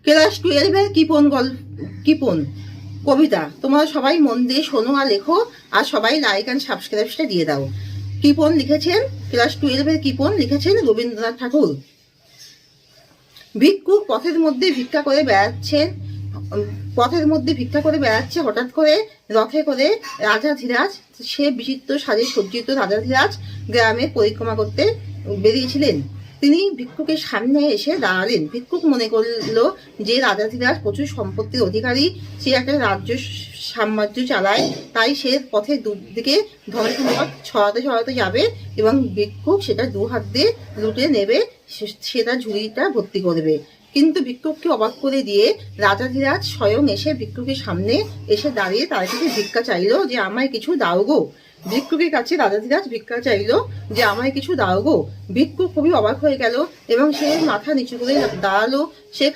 Class 12-এর কিপন কবিতা তোমরা সবাই মন দিয়ে শোনো আর লেখো, আর সবাই লাইক অ্যান্ড সাবস্ক্রাইবটা দিয়ে দাও। কিপন লিখেছেন, ক্লাস 12-এর কিপন লিখেছেন রবীন্দ্রনাথ ঠাকুর। ভিক্ষুক পথের মধ্যে ভিক্ষা করে বেড়াচ্ছে, হঠাৎ করে রথে করে রাজা ধীরাজ, সে বিচিত্র সাজে সজ্জিত রাজা ধীরাজ গ্রামে পরিক্রমা করতে বেরিয়েছিলেন। তিনি ভিক্ষুকের সামনে এসে দাঁড়ালেন। ভিক্ষুক মনে করলো যে রাজা ধীরাজ প্রচুর সম্পত্তির অধিকারী, সে একটা রাজ্য সাম্রাজ্য চালায়, তাই সে পথের দুদিকে ধন সম্পদ ছড়াতে যাবে এবং ভিক্ষুক সেটা দু হাত দিয়ে লুটে নেবে, সেটা ঝুড়িটা ভর্তি করবে। কিন্তু ভিক্ষুককে অবাক করে দিয়ে রাজা ধীরাজ স্বয়ং এসে ভিক্ষুকের সামনে এসে দাঁড়িয়ে তার কাছে ভিক্ষা চাইলো যে আমায় কিছু দাও গো। ভিক্ষুকের কাছে রাজা ধীরাজ ভিক্ষা চাইলো যে আমায় কিছু দাও গো। ভিক্ষুক খুবই অবাক হয়ে গেল এবং সে মাথা নিচু করে দাঁড়ালো। সে